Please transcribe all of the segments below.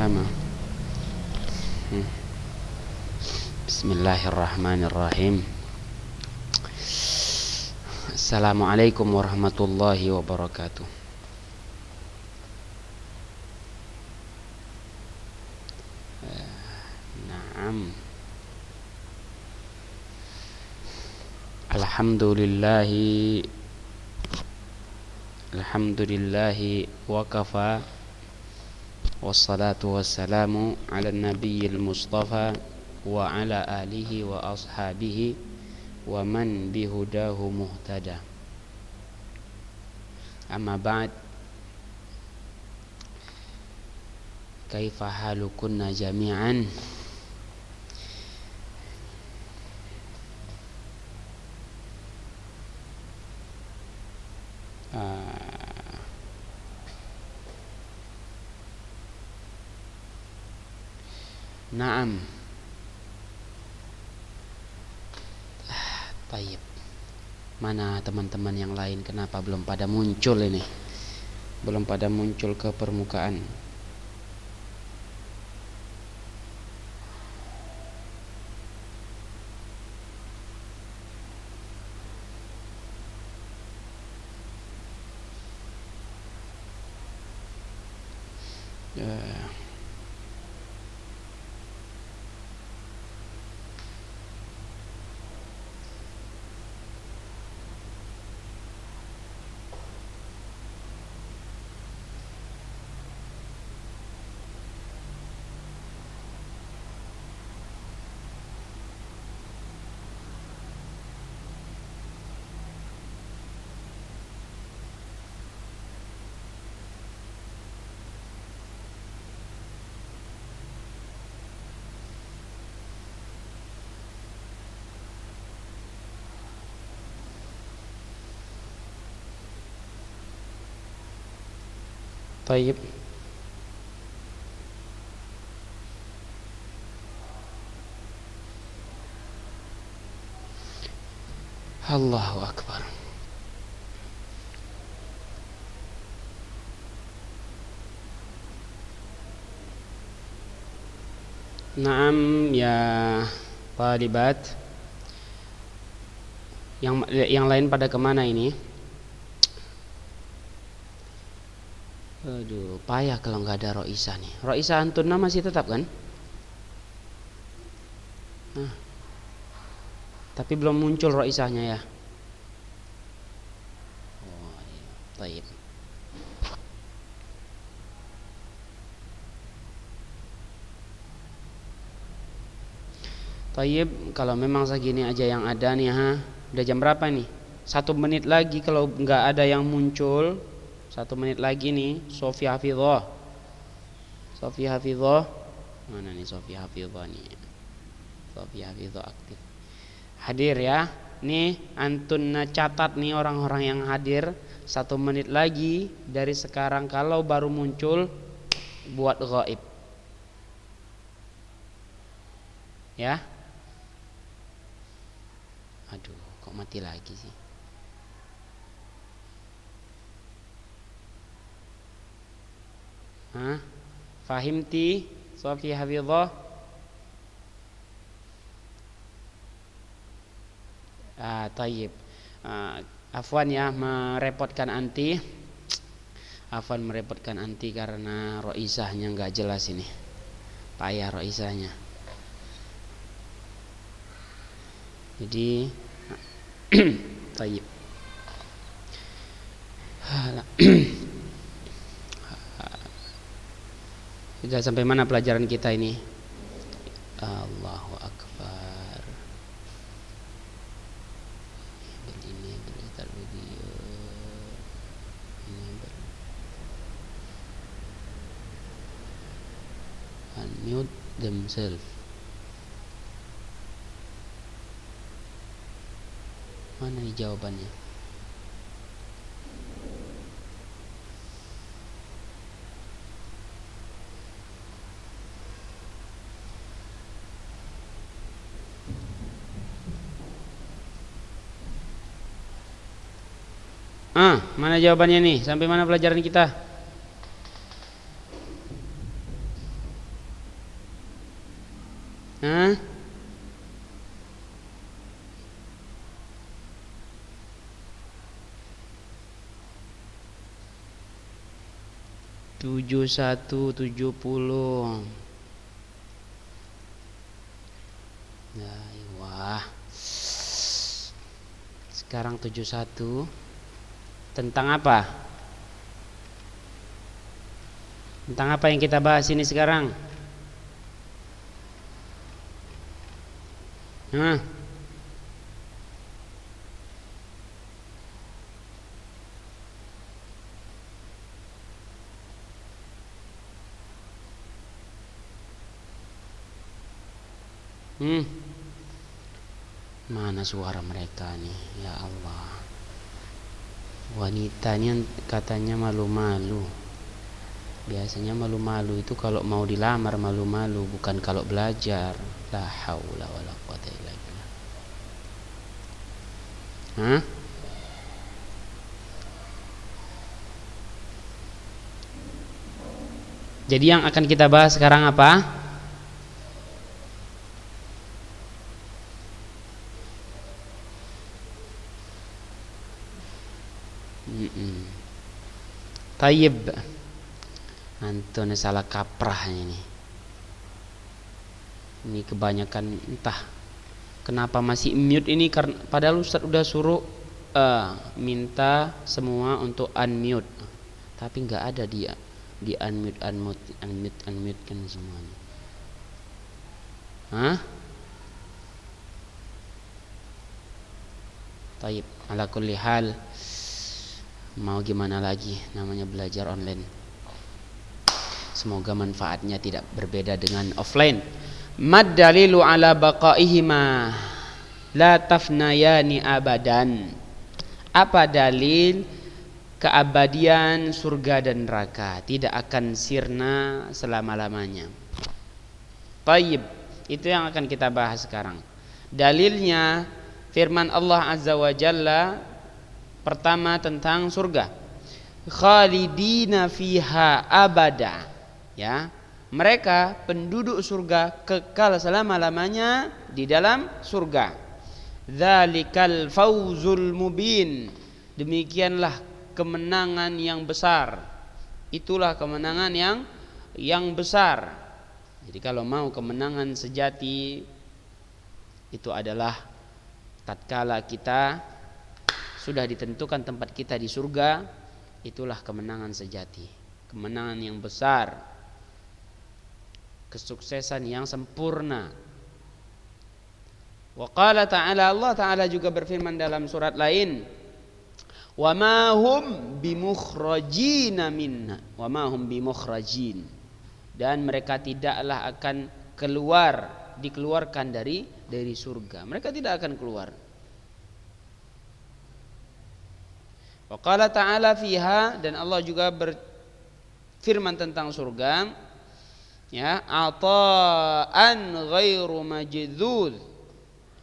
lama. Bismillahirrahmanirrahim. Assalamualaikum warahmatullahi wabarakatuh. Naam. Alhamdulillahi wa kafa. Wassalatu wassalamu ala nabiyil mustafa wa ala alihi wa ashabihi wa man bihudahu muhtada. Amma ba'd. Kaifa halukunna jami'an? Naam. Tayyib. Mana teman-teman yang lain, kenapa belum pada muncul ini? Belum pada muncul ke permukaan. Tayyib. Allahu Akbar. Naam ya talibat. Yang lain pada kemana ini? Aduh, payah kalau nggak ada Roisah nih. Roisah Antunna masih tetap kan? Nah, tapi belum muncul Roisahnya ya. Oh, iya. Taib. Taib, kalau memang segini aja yang ada nih, udah jam berapa nih? 1 menit lagi kalau nggak ada yang muncul. 1 menit lagi nih. Sofi Hafidhah. Mana nih Sofi Hafidhah nih? Sofi Hafidhah aktif. Hadir ya. Nih antun catat nih orang-orang yang hadir. 1 menit lagi dari sekarang kalau baru muncul buat ghaib. Ya. Aduh, kok mati lagi sih? Fahimti Sofi Hafidhah? Tayyib. Afwan ya merepotkan anti. Karena Roisahnya nggak jelas ini. Payah Roisahnya. Jadi tayyib. Sudah sampai mana pelajaran kita ini? Allahu Akbar. Ini berita video. Unmute themselves. Mana nih jawabannya? Mana jawabannya nih? Sampai mana pelajaran kita? Hah? 7170. Ya, wah. Sekarang 71. Tentang apa? Tentang apa yang kita bahas ini sekarang? Hah? Mana suara mereka nih? Ya Allah. Wanitanya katanya malu-malu. Biasanya malu-malu itu kalau mau dilamar malu-malu, bukan kalau belajar. La haula wala quwata illa billah. Hah? Jadi yang akan kita bahas sekarang apa? Tayyib. Antum salah kaprah ini. Ini kebanyakan entah kenapa masih mute ini, karena padahal Ustaz udah suruh minta semua untuk unmute. Tapi nggak ada dia di unmute kan semuanya. Hah? Tayyib, ala kulli hal, mau gimana lagi, namanya belajar online. Semoga manfaatnya tidak berbeda dengan offline. Mad dalilu ala baqaihima la tafnayani abadan. Apa dalil keabadian surga dan neraka tidak akan sirna selama-lamanya? Tayyib, itu yang akan kita bahas sekarang. Dalilnya firman Allah Azza wa Jalla pertama tentang surga. Khalidina fiha abada. Ya, mereka penduduk surga kekal selama-lamanya di dalam surga. Dzalikal fauzul mubin. Demikianlah kemenangan yang besar. Itulah kemenangan yang besar. Jadi kalau mau kemenangan sejati, itu adalah tatkala kita sudah ditentukan tempat kita di surga, itulah kemenangan sejati, kemenangan yang besar, kesuksesan yang sempurna. Wa qala ta'ala, Allah Ta'ala juga berfirman dalam surat lain, wa ma hum bimukhrajina minna, wa ma hum bimukhrajin, dan mereka tidaklah akan dikeluarkan dari surga. Mereka tidak akan keluar. Wa qala ta'ala fiha, dan Allah juga berfirman tentang surga, ya, ata'an ghairu majdud.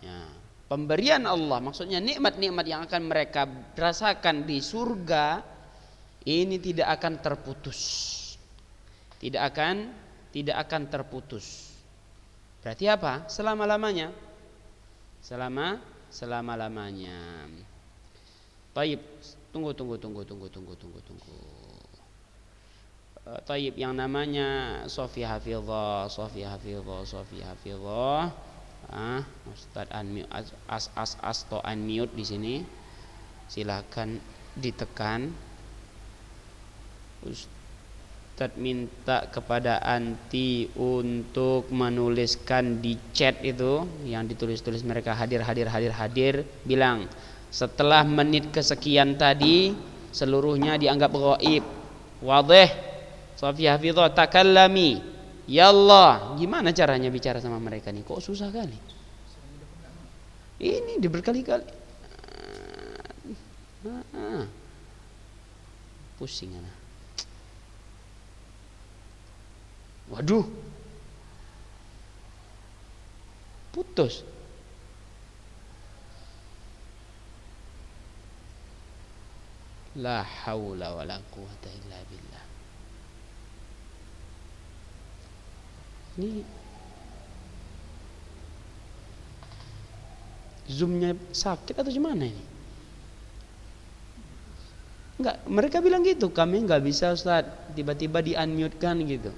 Ya, pemberian Allah, maksudnya nikmat-nikmat yang akan mereka rasakan di surga ini tidak akan terputus. Tidak akan terputus. Berarti apa? Selama-lamanya. Selama-lamanya. Taib, tunggu. Taib, yang namanya Sofi Hafizah. Ustaz unmute, to unmute di sini. Silakan ditekan. Ustaz minta kepada anti untuk menuliskan di chat itu yang ditulis-tulis mereka hadir. Bilang setelah menit kesekian tadi seluruhnya dianggap ghaib. Wadih. Sofi Hafizah, takallami. Ya Allah, gimana caranya bicara sama mereka nih? Kok susah kali? Ini berkali-kali. Pusing anak. Waduh, putus. La haula wala quwata illa billah. Ini Zoom-nya sakit atau gimana ini? Enggak, mereka bilang gitu, kami enggak bisa Ustaz, tiba-tiba di-unmute kan gitu.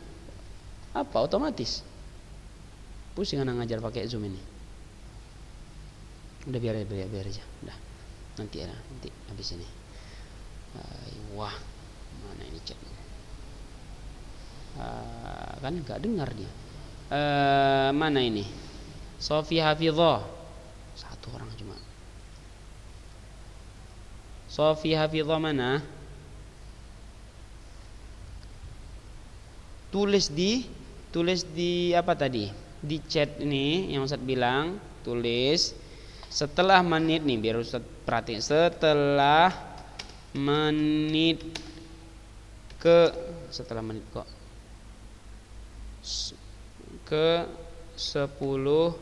Apa otomatis? Pusing anak ngajar pakai Zoom ini. Udah biar aja. Udah. Nanti habis ini. Wah, mana ini chat? Kan enggak dengar dia. Mana ini? Sofi Hafizah. Satu orang cuma. Sofi Hafizah mana? Tulis di apa tadi? Di chat ini yang Ustaz bilang, tulis setelah menit nih, biar Ustaz perhatiin, setelah menit kok ke 10.05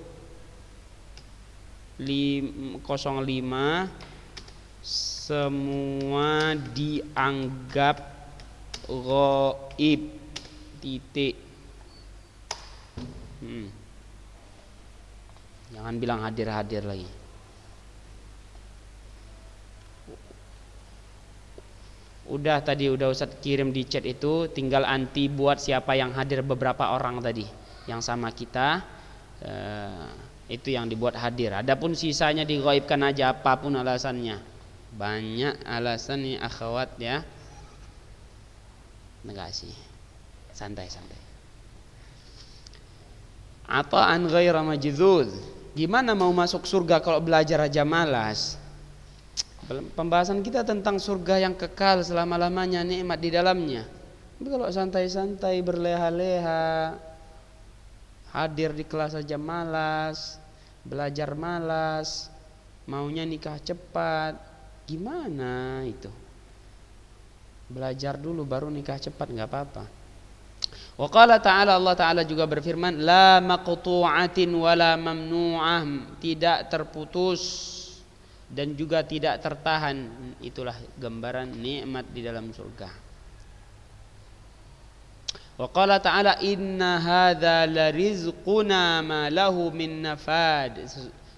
semua dianggap ghaib. Titik. Jangan bilang hadir-hadir lagi. Udah Ustaz kirim di chat itu, tinggal anti buat siapa yang hadir, beberapa orang tadi yang sama kita, itu yang dibuat hadir. Adapun sisanya dighaibkan aja apapun alasannya. Banyak alasan nih akhwat ya. Negasi. Santai. Ata'an ghaira majdud. Gimana mau masuk surga kalau belajar aja malas? Pembahasan kita tentang surga yang kekal selama-lamanya, nikmat di dalamnya. Tapi kalau santai-santai, berleha-leha, hadir di kelas aja malas, belajar malas, maunya nikah cepat, gimana itu? Belajar dulu baru nikah cepat enggak apa-apa. Wa qala ta'ala, Allah Ta'ala juga berfirman, la maqtu'atin wala mamnu'ah, tidak terputus dan juga tidak tertahan. Itulah gambaran nikmat di dalam surga. Wa qala ta'ala, inna hadza la rizquna ma lahu min nafad.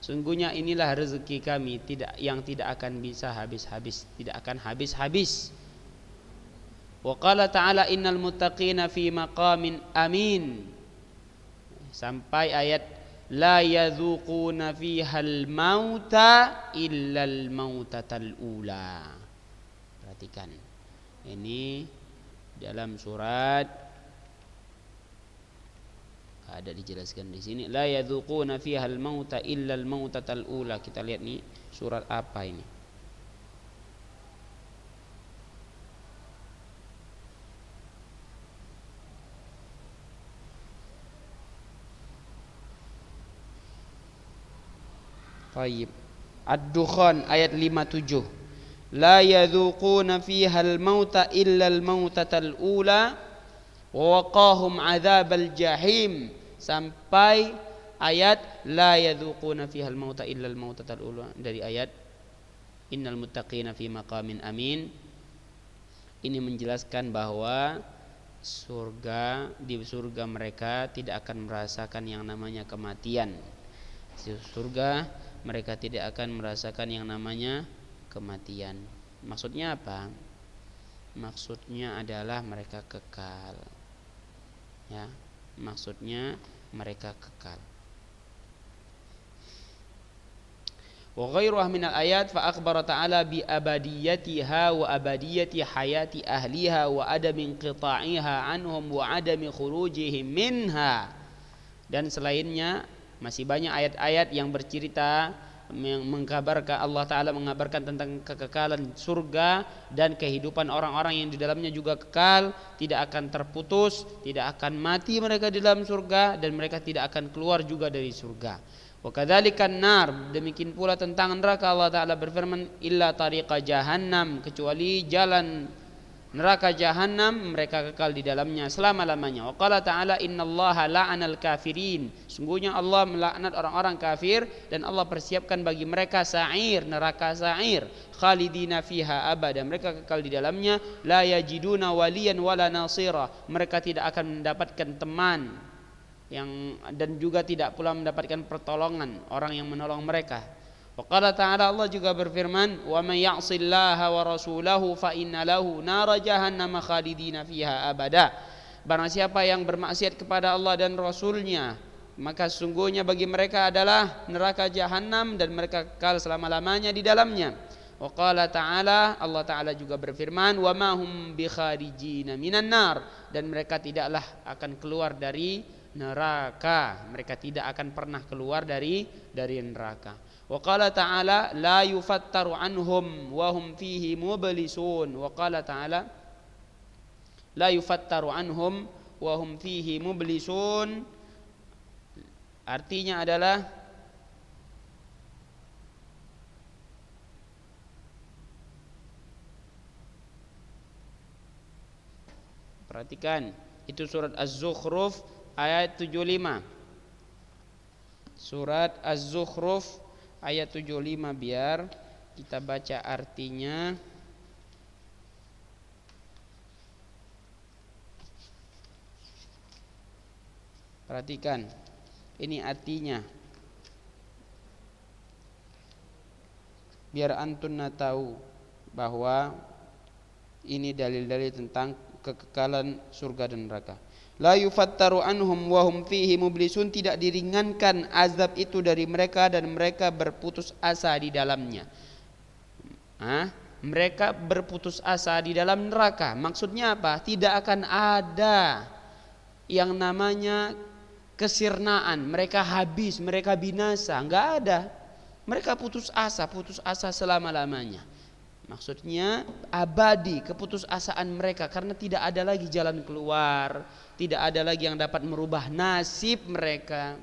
Sungguhnya inilah rezeki kami yang tidak akan bisa habis-habis, tidak akan habis-habis. Wa qala ta'ala, innal muttaqina fi maqamin amin. Sampai ayat la yadzuquna fihal mauta illal mautatal ula. Perhatikan. Ini dalam surat, ada dijelaskan di sini, la yadzuquna fihal mauta illal mautatal ula. Kita lihat nih surat apa ini? Tayyib. Ad-Dukhan ayat 57. La yadzuquna fihal mauta illal mautatal ula wa waqahum adzabal jahim, sampai ayat la yadzuquna fihal mauta illal mautatal ula, dari ayat innal muttaqina fi maqamin amin. Ini menjelaskan bahwa di surga mereka tidak akan merasakan yang namanya kematian. Di surga mereka tidak akan merasakan yang namanya kematian. Maksudnya apa? Maksudnya adalah mereka kekal. Ya, maksudnya mereka kekal. Wa ghairuha minal ayat fa akhbara ta'ala bi abadiyatiha wa abadiyati hayati ahliha wa adami inqita'iha anhum wa adami khurujihim minha. Dan selainnya masih banyak ayat-ayat yang bercerita, yang mengkabarkan, Allah Ta'ala mengabarkan tentang kekekalan surga dan kehidupan orang-orang yang di dalamnya juga kekal, tidak akan terputus, tidak akan mati mereka di dalam surga, dan mereka tidak akan keluar juga dari surga. Wa kadzalikan nar, demikian pula tentang neraka, Allah Ta'ala berfirman, illa tariqa jahannam, kecuali jalan neraka jahanam mereka kekal di dalamnya selama-lamanya. Wa qala ta'ala, innallaha la'anal kafirin, sungguhnya Allah melaknat orang-orang kafir dan Allah persiapkan bagi mereka sa'ir, neraka sa'ir, khalidina fiha abada, mereka kekal di dalamnya, la yajiduna waliyan wala nasira, mereka tidak akan mendapatkan teman dan juga tidak pula mendapatkan pertolongan, orang yang menolong mereka. Qala ta'ala, Allah juga berfirman, "Wa may ya'sillaha wa rasulahu fa inna lahu nara jahannam khalidina fiha abada." Barang siapa yang bermaksiat kepada Allah dan Rasulnya, maka sesungguhnya bagi mereka adalah neraka jahanam dan mereka kekal selama-lamanya di dalamnya. Wa qala ta'ala, Allah Ta'ala juga berfirman, "Wa ma hum bi kharijina minan nar." Dan mereka tidaklah akan keluar dari neraka. Mereka tidak akan pernah keluar dari neraka. Wa qala ta'ala, "La yufattaru anhum wa hum fihi mublisun." Wa qala ta'ala, "La yufattaru anhum wa hum fihi mublisun." Artinya adalah perhatikan, itu surat Az-Zukhruf ayat 75. Surat Az-Zukhruf ayat 75, biar kita baca artinya. Perhatikan, ini artinya, biar antum tahu bahwa ini dalil-dalil tentang kekekalan surga dan neraka. La yufattaru anhum wa hum fihi mublisun, tidak diringankan azab itu dari mereka dan mereka berputus asa di dalamnya. Mereka berputus asa di dalam neraka. Maksudnya apa? Tidak akan ada yang namanya kesirnaan, mereka habis, mereka binasa, enggak ada. Mereka putus asa selama-lamanya. Maksudnya abadi keputusasaan mereka, karena tidak ada lagi jalan keluar, tidak ada lagi yang dapat merubah nasib mereka.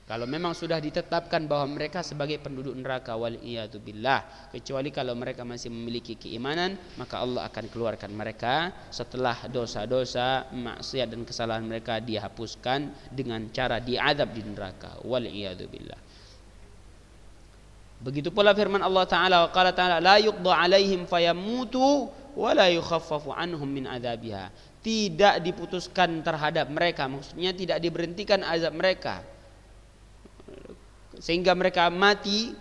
Kalau memang sudah ditetapkan bahwa mereka sebagai penduduk neraka, wal iyadu billah, kecuali kalau mereka masih memiliki keimanan, maka Allah akan keluarkan mereka setelah dosa-dosa, maksiat dan kesalahan mereka dihapuskan dengan cara diadab di neraka, wal iyadu billah. Begitu pula firman Allah Ta'ala, wa qala ta'ala, "La yuqda 'alaihim fayamutu wa la yukhaffafu anhum min adzabiha." Tidak diputuskan terhadap mereka, maksudnya tidak diberhentikan azab mereka sehingga mereka mati,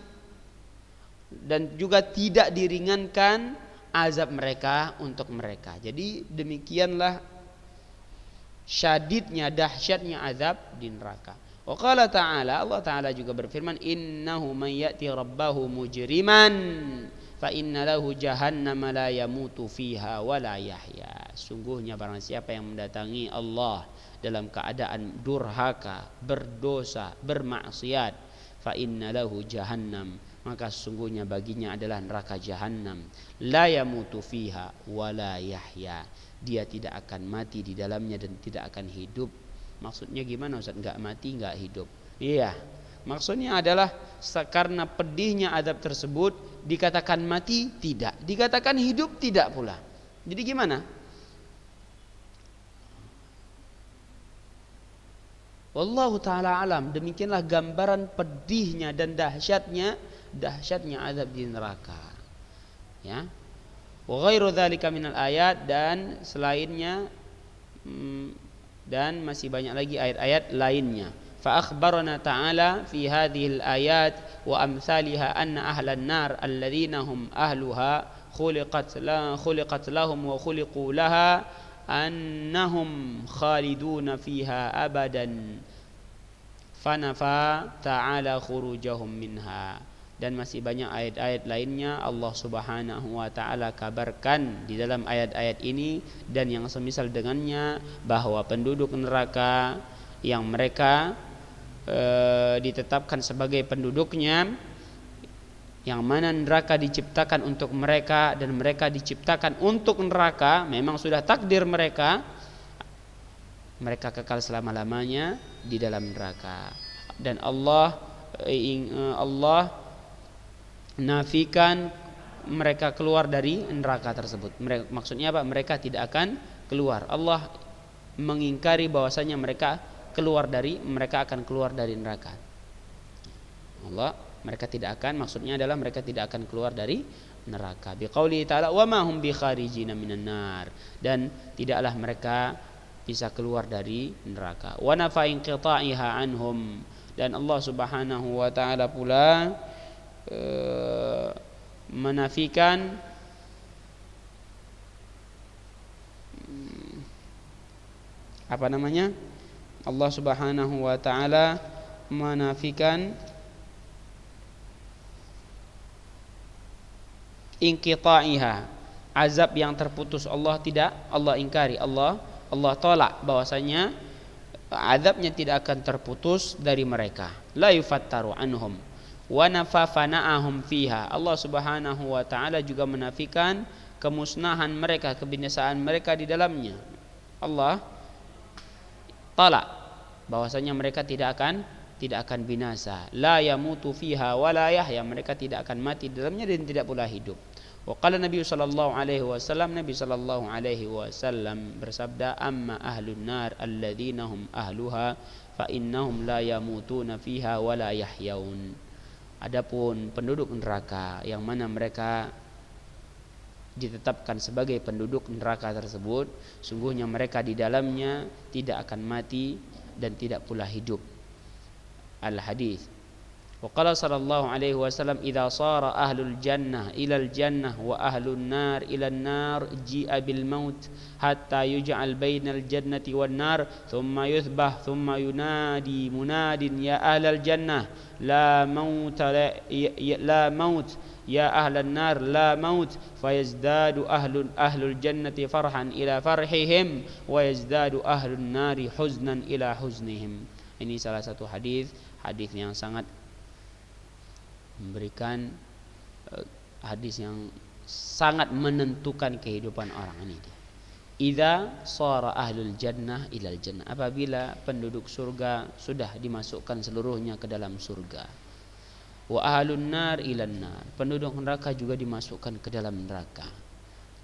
dan juga tidak diringankan azab mereka untuk mereka. Jadi demikianlah syadidnya, dahsyatnya azab di neraka. Wa qala ta'ala, Allah Ta'ala juga berfirman, "Innahu may ya'ti rabbahu mujriman fa inna lahu jahannama la yamutu fiha wa la yahya." Sungguhnya barang siapa yang mendatangi Allah dalam keadaan durhaka, berdosa, bermaksiat, fa inna lahu jahannam, maka sesungguhnya baginya adalah neraka jahannam, la yamutu fiha wa la yahya, dia tidak akan mati di dalamnya dan tidak akan hidup. Maksudnya gimana Ustaz? Enggak mati, enggak hidup. Iya, maksudnya adalah karena pedihnya azab tersebut, dikatakan mati tidak, dikatakan hidup tidak pula. Jadi gimana? Wallahu ta'ala alam. Demikianlah gambaran pedihnya dan dahsyatnya azab di neraka. Ya. Wa ghairu dzalika minal ayat, dan selainnya dan masih banyak lagi ayat-ayat lainnya. Fa akhbarana ta'ala fi hadhihi al-ayat wa amsalha anna ahlan nar alladhina hum ahluha khuliqat lahum wa khuliqu laha annahum khaliduna fiha abadan fanafa ta'ala khurujahum minha. Dan masih banyak ayat-ayat lainnya Allah Subhanahu wa ta'ala kabarkan di dalam ayat-ayat ini dan yang semisal dengannya, bahwa penduduk neraka yang mereka ditetapkan sebagai penduduknya, yang mana neraka diciptakan untuk mereka dan mereka diciptakan untuk neraka, memang sudah takdir mereka kekal selama-lamanya di dalam neraka. Dan Allah nafikan mereka keluar dari neraka tersebut. Maksudnya apa? Mereka tidak akan keluar. Allah mengingkari bahwasanya mereka akan keluar dari neraka. Mereka tidak akan, maksudnya adalah mereka tidak akan keluar dari neraka. Biqauli ta'ala, "Wa ma hum bi kharijina minan nar." Dan tidaklah mereka bisa keluar dari neraka. Wa nafa inqita'iha anhum. Dan Allah Subhanahu wa ta'ala pula menafikan Allah Subhanahu wa taala menafikan inqita'iha, azab yang terputus. Allah ingkari, Allah tolak bahwasanya azabnya tidak akan terputus dari mereka. La yufattaru anhum wa nafafana'ahum fiha. Allah Subhanahu wa taala juga menafikan kemusnahan mereka, kebinasaan mereka di dalamnya. Allah tolak bahwasanya mereka tidak akan binasa. La yamutu fiha wa la yahya, mereka tidak akan mati di dalamnya dan tidak pula hidup. Wa qala Nabi sallallahu alaihi wasallam, Nabi sallallahu alaihi wasallam bersabda, amma ahlun nar alladzina hum ahluha fa innahum la yamutuna fiha wa la yahyaun. Adapun penduduk neraka yang mana mereka ditetapkan sebagai penduduk neraka tersebut, sungguhnya mereka di dalamnya tidak akan mati dan tidak pula hidup. Al-hadis. Wa qala sallallahu alaihi wasallam, idza sara ahlul jannah ila al-jannah wa ahlun nar ila an-nar ji'a bil maut hatta yuj'al bainal jannati wan nar thumma yuthbah thumma yunadi munadin ya ahlal jannah la maut ya ahlan nar la maut fayazdadu ahlul jannati farhan ila farhihim wa yazdadu ahlun nari huznan ila huznihim. Ini salah satu hadis yang sangat memberikan hadis yang sangat menentukan kehidupan orang ini. Idza shara ahlul jannah ilal jannah, apabila penduduk surga sudah dimasukkan seluruhnya ke dalam surga. Wa ahlun nar ilan nar, penduduk neraka juga dimasukkan ke dalam neraka.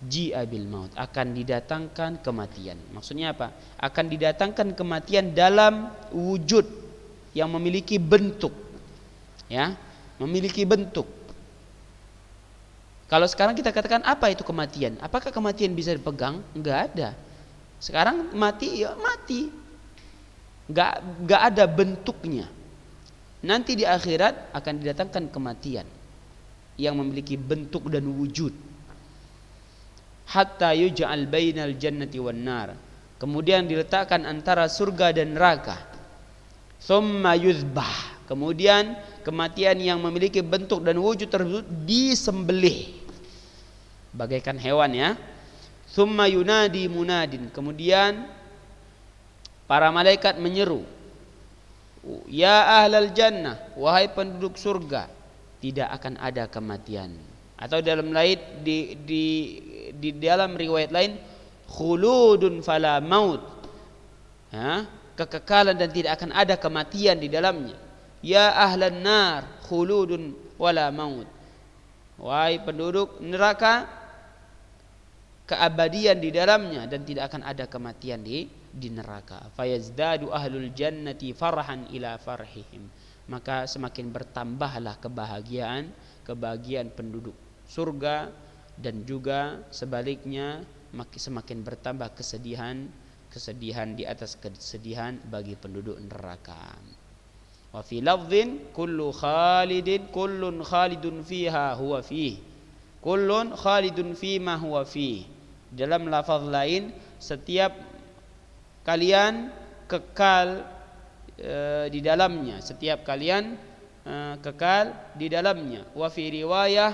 Ji'a bil maut, akan didatangkan kematian. Maksudnya apa? Akan didatangkan kematian dalam wujud yang memiliki bentuk. Ya, memiliki bentuk. Kalau sekarang kita katakan apa itu kematian? Apakah kematian bisa dipegang? Enggak ada. Sekarang mati ya mati. Enggak ada bentuknya. Nanti di akhirat akan didatangkan kematian yang memiliki bentuk dan wujud. Hatta yuj'al bainal jannati wan nar. Kemudian diletakkan antara surga dan neraka. Tsumma yuzbah. Kemudian kematian yang memiliki bentuk dan wujud tersebut disembelih bagaikan hewan, ya. Tsumma yunadi munadin. Kemudian para malaikat menyeru, ya ahlal jannah, wahai penduduk surga, tidak akan ada kematian. Atau dalam lain di dalam riwayat lain, khuludun fala maut, ya, kekekalan dan tidak akan ada kematian di dalamnya. Ya ahlan nar khuludun wala maut, wahai penduduk neraka, keabadian di dalamnya dan tidak akan ada kematian di neraka. Fayazdadu ahlul jannati farhan ila farhihim, maka semakin bertambahlah kebahagiaan penduduk surga, dan juga sebaliknya semakin bertambah kesedihan di atas kesedihan bagi penduduk neraka. Wa fi lafdhin kullun khalidun fiha huwa fihi, kullun khalidun fima huwa fihi. Dalam lafaz lain, setiap kalian kekal di dalamnya, setiap kalian kekal di dalamnya. Wa fi riwayah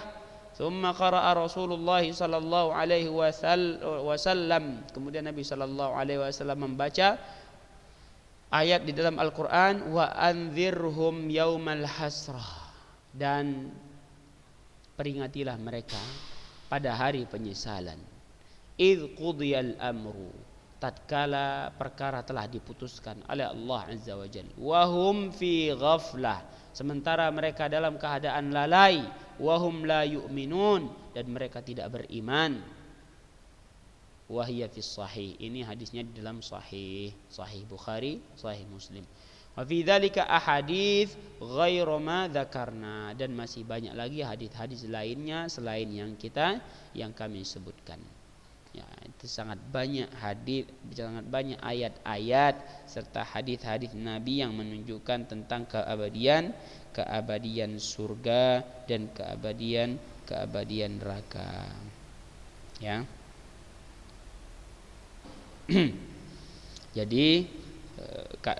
thumma qara'a Rasulullah sallallahu alaihi wasallam, kemudian Nabi sallallahu alaihi wasallam membaca ayat di dalam Al-Quran, wa anzirhum yaumal hasrah, dan peringatilah mereka pada hari penyesalan. Idh qudiyal amru, tatkala perkara telah diputuskan oleh Allah Azza wa Jalla. Wahum fi ghaflah, sementara mereka dalam keadaan lalai. Wahum la yu'minun, dan mereka tidak beriman. Wahiyya fis sahih, ini hadisnya di dalam sahih Bukhari, sahih Muslim. Wa fi dzalika ahadits ghairu ma dzakarna, dan masih banyak lagi hadis-hadis lainnya selain yang kami sebutkan. Ya, itu sangat banyak hadis, sangat banyak ayat-ayat serta hadis-hadis Nabi yang menunjukkan tentang keabadian surga dan keabadian neraka. Ya. Jadi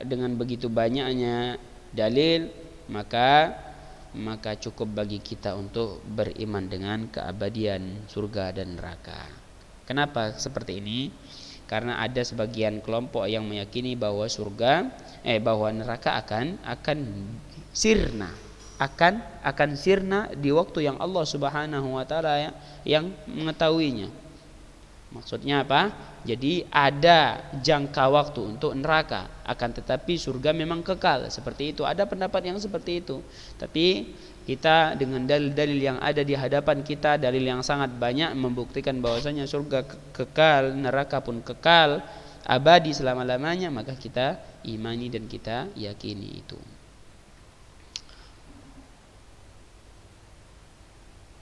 dengan begitu banyaknya dalil, maka cukup bagi kita untuk beriman dengan keabadian surga dan neraka. Kenapa seperti ini? Karena ada sebagian kelompok yang meyakini bahwa bahwa neraka akan sirna, akan sirna di waktu yang Allah Subhanahu wa taala yang mengetahuinya. Maksudnya apa? Jadi ada jangka waktu untuk neraka, akan tetapi surga memang kekal. Seperti itu. Ada pendapat yang seperti itu. Tapi kita dengan dalil-dalil yang ada di hadapan kita, dalil yang sangat banyak membuktikan bahwasanya surga kekal, neraka pun kekal, abadi selama-lamanya, maka kita imani dan kita yakini itu.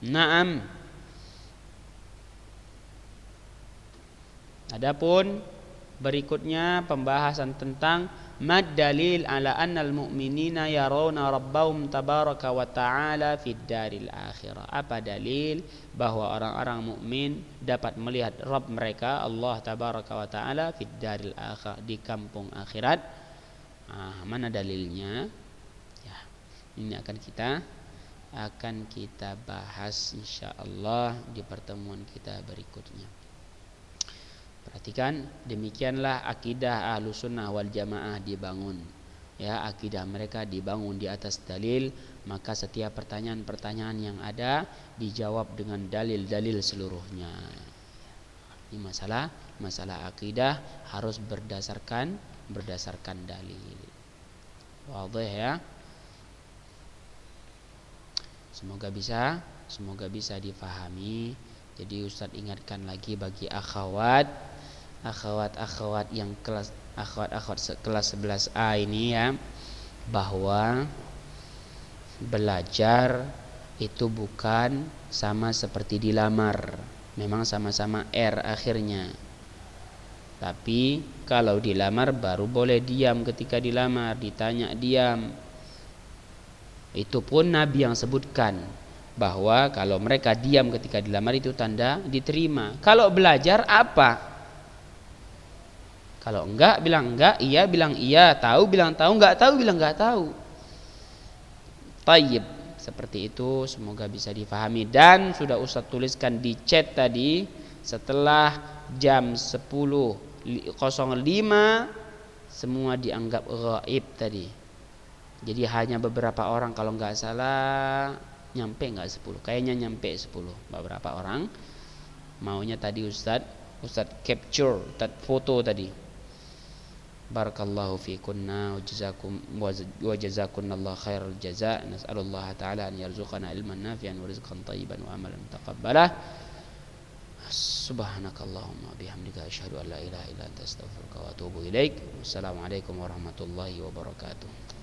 Naam. Adapun berikutnya pembahasan tentang mad dalil ala annal mu'minina yarawna rabbahum tabaraka wa ta'ala fid daril akhirah. Apa dalil bahwa orang-orang mukmin dapat melihat Rabb mereka Allah tabaraka wa ta'ala fid daril akhirah, di kampung akhirat. Mana dalilnya? Ya, ini akan kita bahas insyaallah di pertemuan kita berikutnya. Perhatikan, demikianlah akidah Ahlussunnah wal Jamaah dibangun. Ya, akidah mereka dibangun di atas dalil, maka setiap pertanyaan-pertanyaan yang ada dijawab dengan dalil-dalil seluruhnya. Ini masalah akidah harus berdasarkan dalil. Wadih ya. Semoga bisa difahami. Jadi Ustaz ingatkan lagi bagi akhwat yang kelas 11A ini ya, bahwa belajar itu bukan sama seperti dilamar. Memang sama-sama R akhirnya. Tapi kalau dilamar baru boleh diam ketika dilamar, ditanya diam. Itu pun Nabi yang sebutkan bahwa kalau mereka diam ketika dilamar itu tanda diterima. Kalau belajar apa? Kalau enggak bilang enggak, iya bilang iya, tahu bilang tahu, enggak tahu bilang enggak tahu. Tayyib, seperti itu, semoga bisa difahami. Dan sudah Ustaz tuliskan di chat tadi, setelah jam 10.05 semua dianggap ghaib tadi. Jadi hanya beberapa orang, kalau enggak salah nyampe enggak 10, kayaknya nyampe 10 beberapa orang. Maunya tadi Ustaz capture foto tadi. Barakallahu fiikunna wa jazakumullahu khairal jazaa. Nas'alullah ta'ala an yarzuqana ilman nafi'an wa rizqan thayyiban wa amalan mutaqabbalah. Subhanakallahumma bihamdika asyhadu an la ilaha illa anta astaghfiruka wa atubu ilaik. Wassalamualaikum warahmatullahi wabarakatuh.